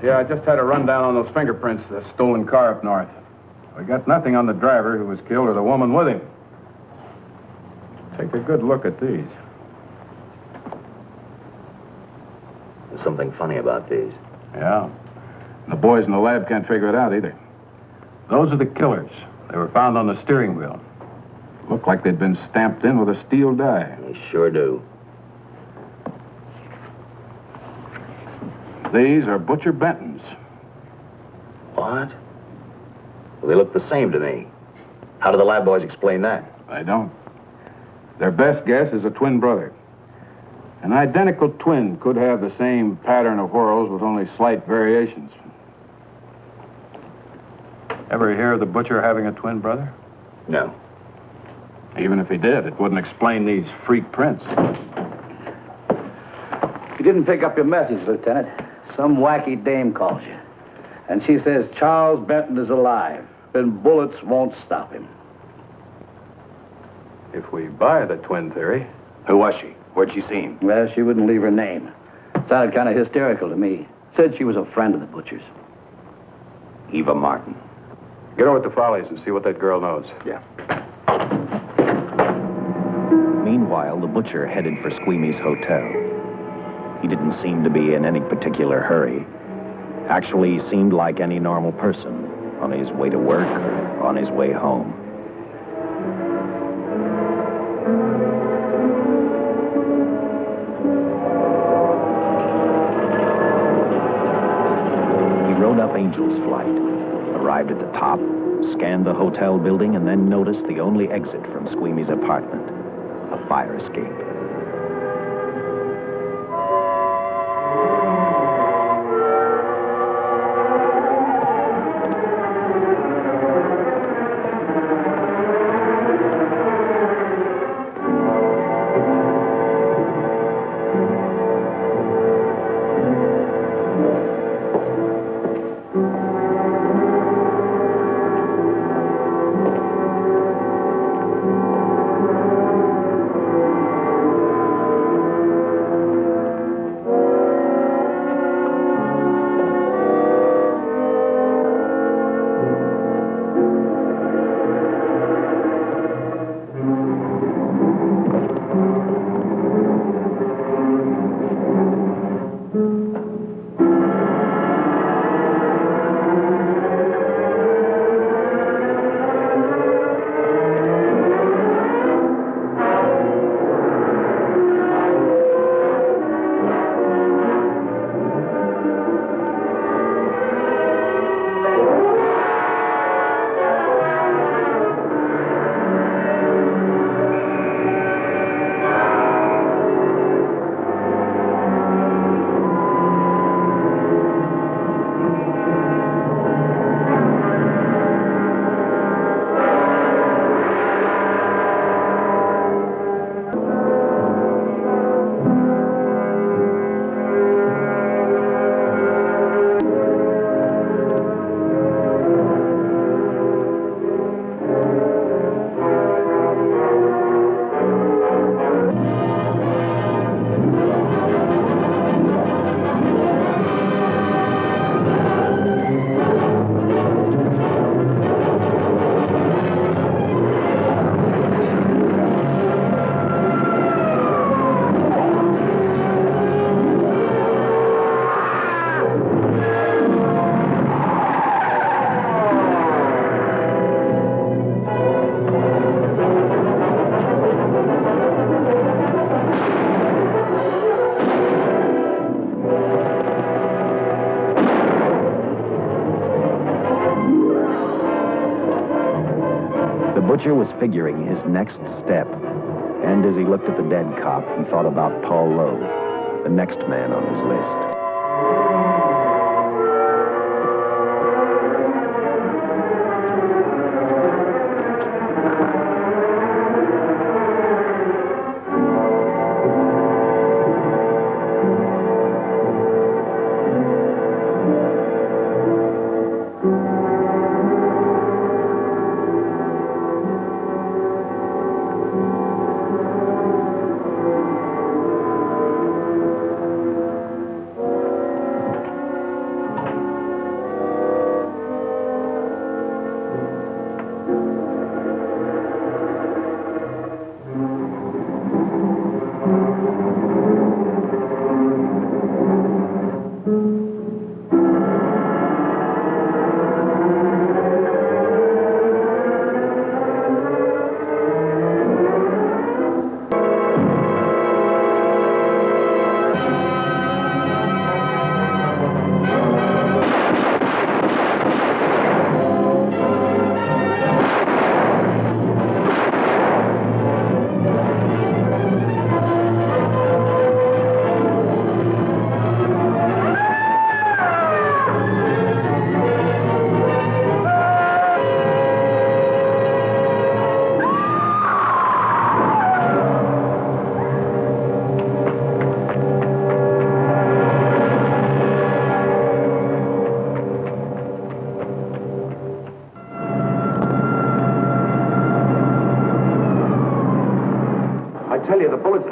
Yeah, I just had a rundown on those fingerprints, the stolen car up north. We got nothing on the driver who was killed or the woman with him. Take a good look at these. There's something funny about these. Yeah. And the boys in the lab can't figure it out either. Those are the killers. They were found on the steering wheel. Looked like they'd been stamped in with a steel die. They sure do. These are Butcher Benton's. What? Well, they look the same to me. How do the lab boys explain that? They don't. Their best guess is a twin brother. An identical twin could have the same pattern of whorls with only slight variations. Ever hear of the butcher having a twin brother? No. Even if he did, it wouldn't explain these freak prints. You didn't pick up your message, Lieutenant. Some wacky dame calls you. And she says Charles Benton is alive, and bullets won't stop him. If we buy the twin theory... Who was she? Where'd she see him? Well, she wouldn't leave her name. Sounded kind of hysterical to me. Said she was a friend of the butcher's. Eva Martin. Get over to Follies and see what that girl knows. Yeah. Meanwhile, the butcher headed for Squeamy's hotel. He didn't seem to be in any particular hurry. Actually, he seemed like any normal person, on his way to work or on his way home. He rode up Angel's Flight, arrived at the top, scanned the hotel building, and then noticed the only exit from Squeamy's apartment, a fire escape. Butcher was figuring his next step, and as he looked at the dead cop, he thought about Paul Lowe, the next man on his list.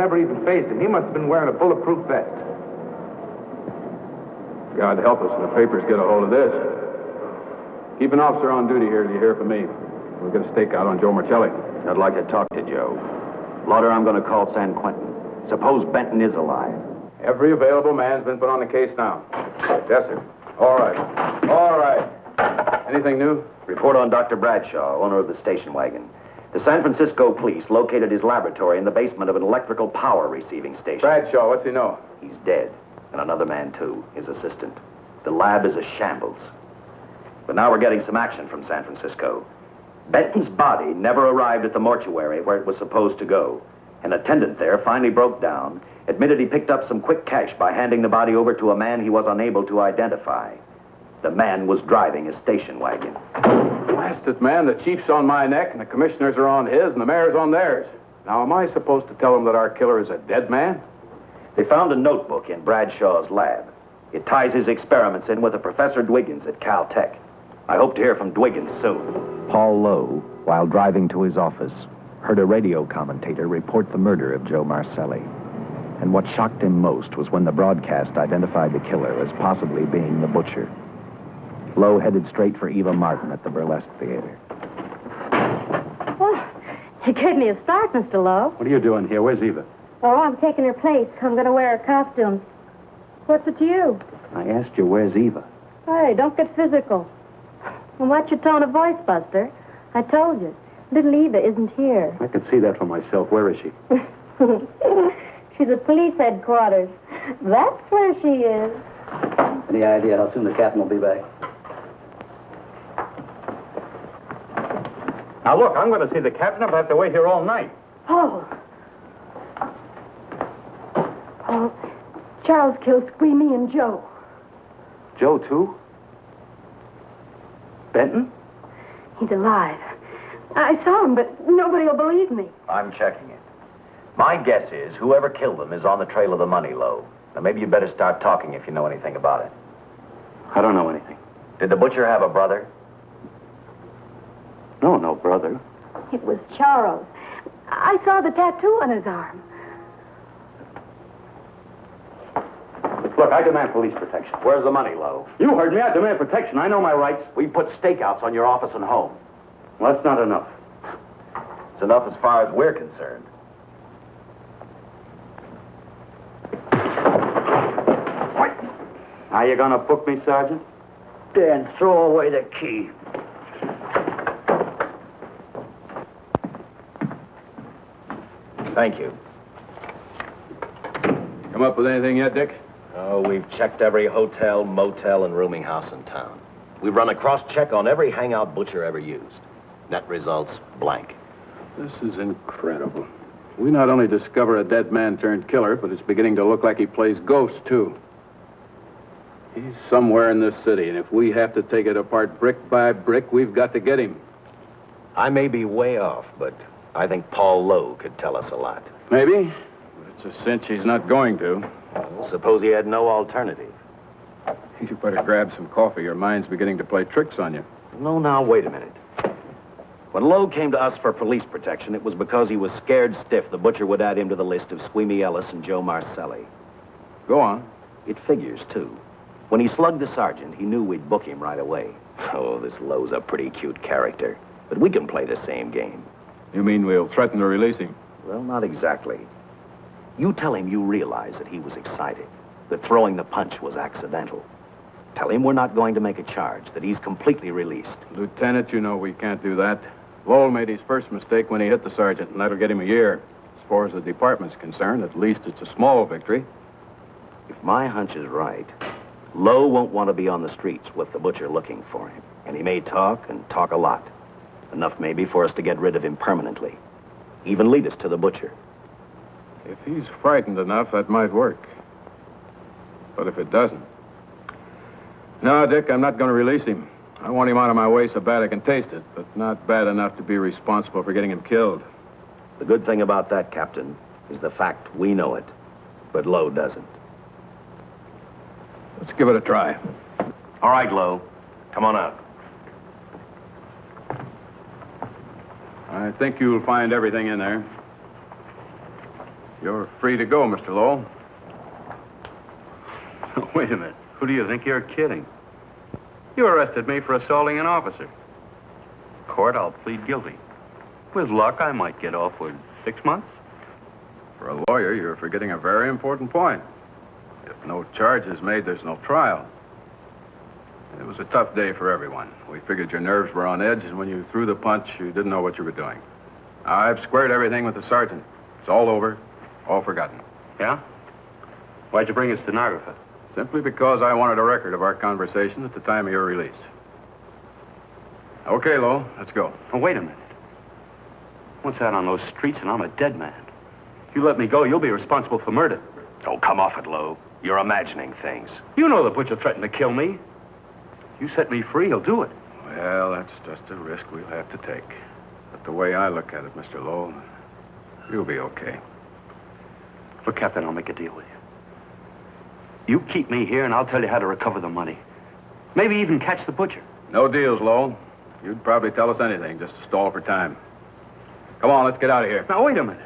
never even phased him. He must have been wearing a bulletproof vest. God help us when the papers get a hold of this. Keep an officer on duty here till you hear from me. We'll get a stakeout on Joe Marcelli. I'd like to talk to Joe. Lauder, I'm going to call San Quentin. Suppose Benton is alive. Every available man's been put on the case now. Yes, sir. All right. All right. Anything new? Report on Dr. Bradshaw, owner of the station wagon. The San Francisco police located his laboratory in the basement of an electrical power receiving station. Bradshaw, what's he know? He's dead. And another man, too, his assistant. The lab is a shambles. But now we're getting some action from San Francisco. Benton's body never arrived at the mortuary where it was supposed to go. An attendant there finally broke down, admitted he picked up some quick cash by handing the body over to a man he was unable to identify. The man was driving a station wagon. Blasted man, the chief's on my neck, and the commissioners are on his, and the mayor's on theirs. Now, am I supposed to tell them that our killer is a dead man? They found a notebook in Bradshaw's lab. It ties his experiments in with a Professor Dwiggins at Caltech. I hope to hear from Dwiggins soon. Paul Lowe, while driving to his office, heard a radio commentator report the murder of Joe Marcelli. And what shocked him most was when the broadcast identified the killer as possibly being the butcher. Lowe headed straight for Eva Martin at the Burlesque Theater. Oh, you gave me a start, Mr. Lowe. What are you doing here? Where's Eva? Oh, I'm taking her place. I'm going to wear her costume. What's it to you? I asked you, where's Eva? Hey, don't get physical. And watch your tone of voice, Buster. I told you. Little Eva isn't here. I can see that for myself. Where is she? She's at police headquarters. That's where she is. Any idea how soon the captain will be back? Now, look, I'm going to see the captain. I'll have to wait here all night. Oh. Oh, Charles killed Squeamy and Joe. Joe, too? Benton? He's alive. I saw him, but nobody will believe me. I'm checking it. My guess is whoever killed them is on the trail of the money, Lowe. Now, maybe you better start talking if you know anything about it. I don't know anything. Did the butcher have a brother? No brother. It was Charles. I saw the tattoo on his arm. Look, I demand police protection. Where's the money, Lowe? You heard me. I demand protection. I know my rights. We put stakeouts on your office and home. Well, that's not enough. It's enough as far as we're concerned. Are you going to book me, Sergeant? Dan, throw away the key. Thank you. Come up with anything yet, Dick? Oh, we've checked every hotel, motel, and rooming house in town. We've run a cross-check on every hangout butcher ever used. Net results, blank. This is incredible. We not only discover a dead man turned killer, but it's beginning to look like he plays ghost, too. He's somewhere in this city, and if we have to take it apart brick by brick, we've got to get him. I may be way off, but I think Paul Lowe could tell us a lot. Maybe, but it's a cinch he's not going to. Well, suppose he had no alternative. You better grab some coffee. Your mind's beginning to play tricks on you. No, now, wait a minute. When Lowe came to us for police protection, it was because he was scared stiff the butcher would add him to the list of Squeamy Ellis and Joe Marcelli. Go on. It figures, too. When he slugged the sergeant, he knew we'd book him right away. Oh, this Lowe's a pretty cute character. But we can play the same game. You mean we'll threaten to release him? Well, not exactly. You tell him you realize that he was excited, that throwing the punch was accidental. Tell him we're not going to make a charge, that he's completely released. Lieutenant, you know we can't do that. Lowell made his first mistake when he hit the sergeant, and that'll get him a year. As far as the department's concerned, at least it's a small victory. If my hunch is right, Lowe won't want to be on the streets with the butcher looking for him. And he may talk, and talk a lot. Enough maybe for us to get rid of him permanently. Even lead us to the butcher. If he's frightened enough, that might work. But if it doesn't... No, Dick, I'm not going to release him. I want him out of my way so bad I can taste it, but not bad enough to be responsible for getting him killed. The good thing about that, Captain, is the fact we know it, but Lowe doesn't. Let's give it a try. All right, Lowe. Come on out. I think you'll find everything in there. You're free to go, Mr. Lowell. Wait a minute. Who do you think you're kidding? You arrested me for assaulting an officer. Court, I'll plead guilty. With luck, I might get off with 6 months. For a lawyer, you're forgetting a very important point. If no charge is made, there's no trial. It was a tough day for everyone. We figured your nerves were on edge, and when you threw the punch, you didn't know what you were doing. I've squared everything with the sergeant. It's all over, all forgotten. Yeah? Why'd you bring a stenographer? Simply because I wanted a record of our conversation at the time of your release. Okay, Lowell, let's go. Oh, wait a minute. Once out on those streets and I'm a dead man. You let me go, you'll be responsible for murder. Oh, come off it, Lowe. You're imagining things. You know the butcher threatened to kill me. You set me free, he'll do it. Well, that's just a risk we'll have to take. But the way I look at it, Mr. Lowell, you'll be okay. Look, Captain, I'll make a deal with you. You keep me here, and I'll tell you how to recover the money. Maybe even catch the butcher. No deals, Lowell. You'd probably tell us anything just to stall for time. Come on, let's get out of here. Now, wait a minute.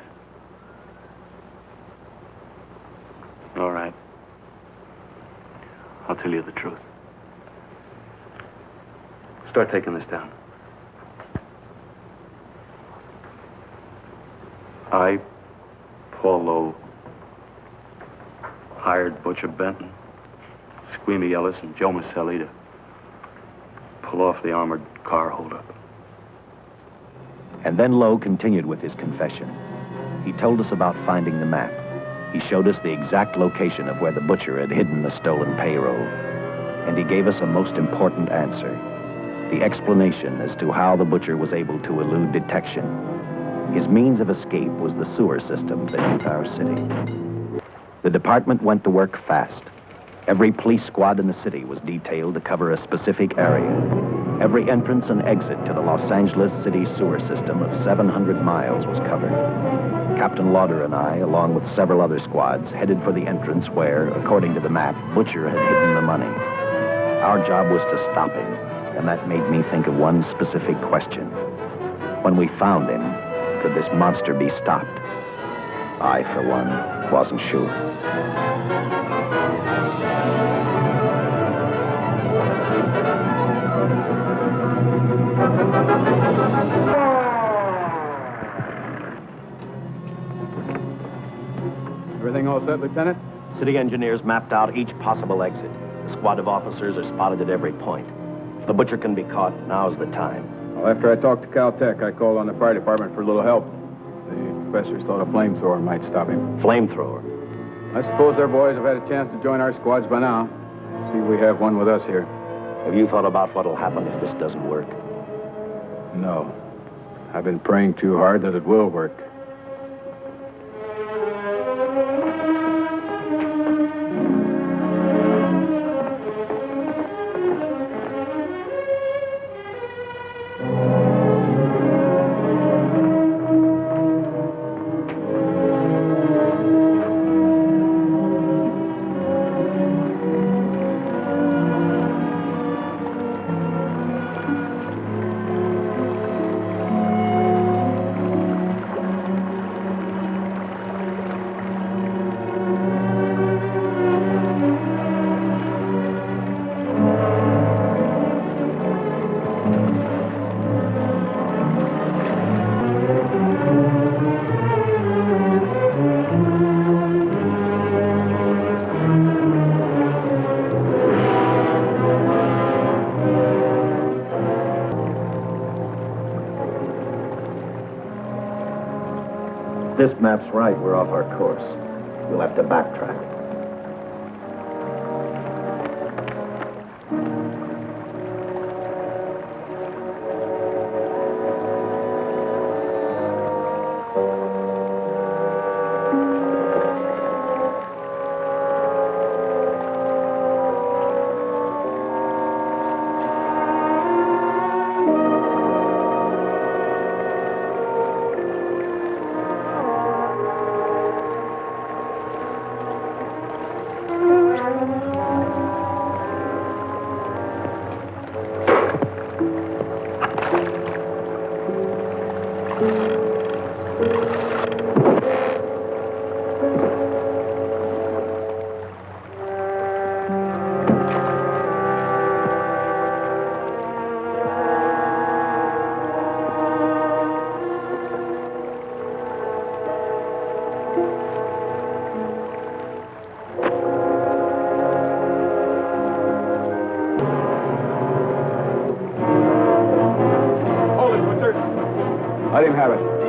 All right. I'll tell you the truth. Start taking this down. I, Paul Lowe, hired Butcher Benton, Squeamy Ellis, and Joe Maselli to pull off the armored car holdup. And then Lowe continued with his confession. He told us about finding the map. He showed us the exact location of where the butcher had hidden the stolen payroll. And he gave us a most important answer. The explanation as to how the butcher was able to elude detection. His means of escape was the sewer system beneath our city. The department went to work fast. Every police squad in the city was detailed to cover a specific area. Every entrance and exit to the Los Angeles city sewer system of 700 miles was covered. Captain Lauder and I, along with several other squads, headed for the entrance where, according to the map, Butcher had hidden the money. Our job was to stop him, and that made me think of one specific question. When we found him, could this monster be stopped? I, for one, wasn't sure. Everything all set, Lieutenant? City engineers mapped out each possible exit. A squad of officers are spotted at every point. If the butcher can be caught, now's the time. Well, after I talked to Caltech, I called on the fire department for a little help. The professors thought a flamethrower might stop him. Flamethrower. I suppose their boys have had a chance to join our squads by now. See, we have one with us here. Have you thought about what'll happen if this doesn't work? No. I've been praying too hard that it will work. This map's right, we're off our course. We'll have to backtrack. him have it.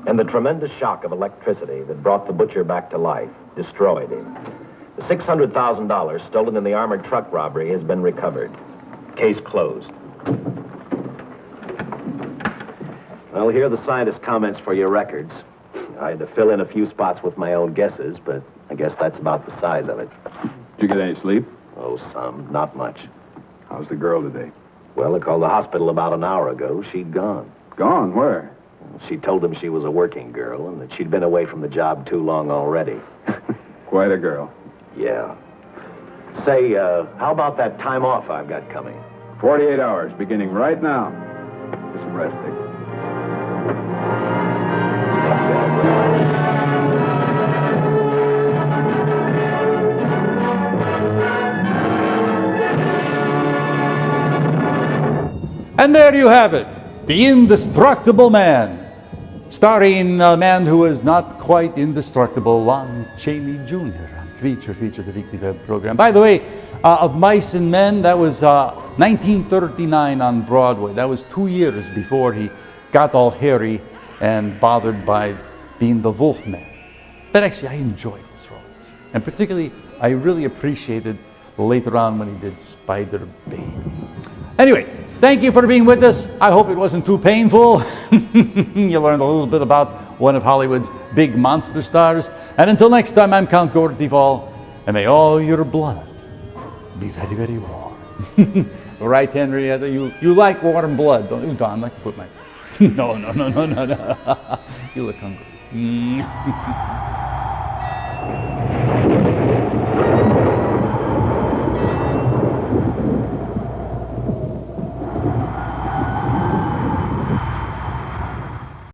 And the tremendous shock of electricity that brought the butcher back to life destroyed him. The $600,000 stolen in the armored truck robbery has been recovered. Case closed. Well, here are the scientist's comments for your records. I had to fill in a few spots with my own guesses, but I guess that's about the size of it. Did you get any sleep? Oh, some. Not much. How's the girl today? Well, I called the hospital about an hour ago. She'd gone. Gone? Where? She told them she was a working girl and that she'd been away from the job too long already. Quite a girl. Yeah. Say, how about that time off I've got coming? 48 hours, beginning right now. Get some rest, Dick. And there you have it, The Indestructible Man, starring a man who is not quite indestructible, Lon Chaney Jr. feature, the weekly web program. By the way, of Mice and Men, that was 1939 on Broadway. That was 2 years before he got all hairy and bothered by being the Wolfman. But actually, I enjoyed his roles. And particularly, I really appreciated later on when he did Spider Baby. Anyway, thank you for being with us. I hope it wasn't too painful. You learned a little bit about one of Hollywood's big monster stars. And until next time, I'm Count Gore Duval, and may all your blood be very, very warm. Right, Henrietta? You like warm blood, don't you? Don, like to put my... No. You look hungry.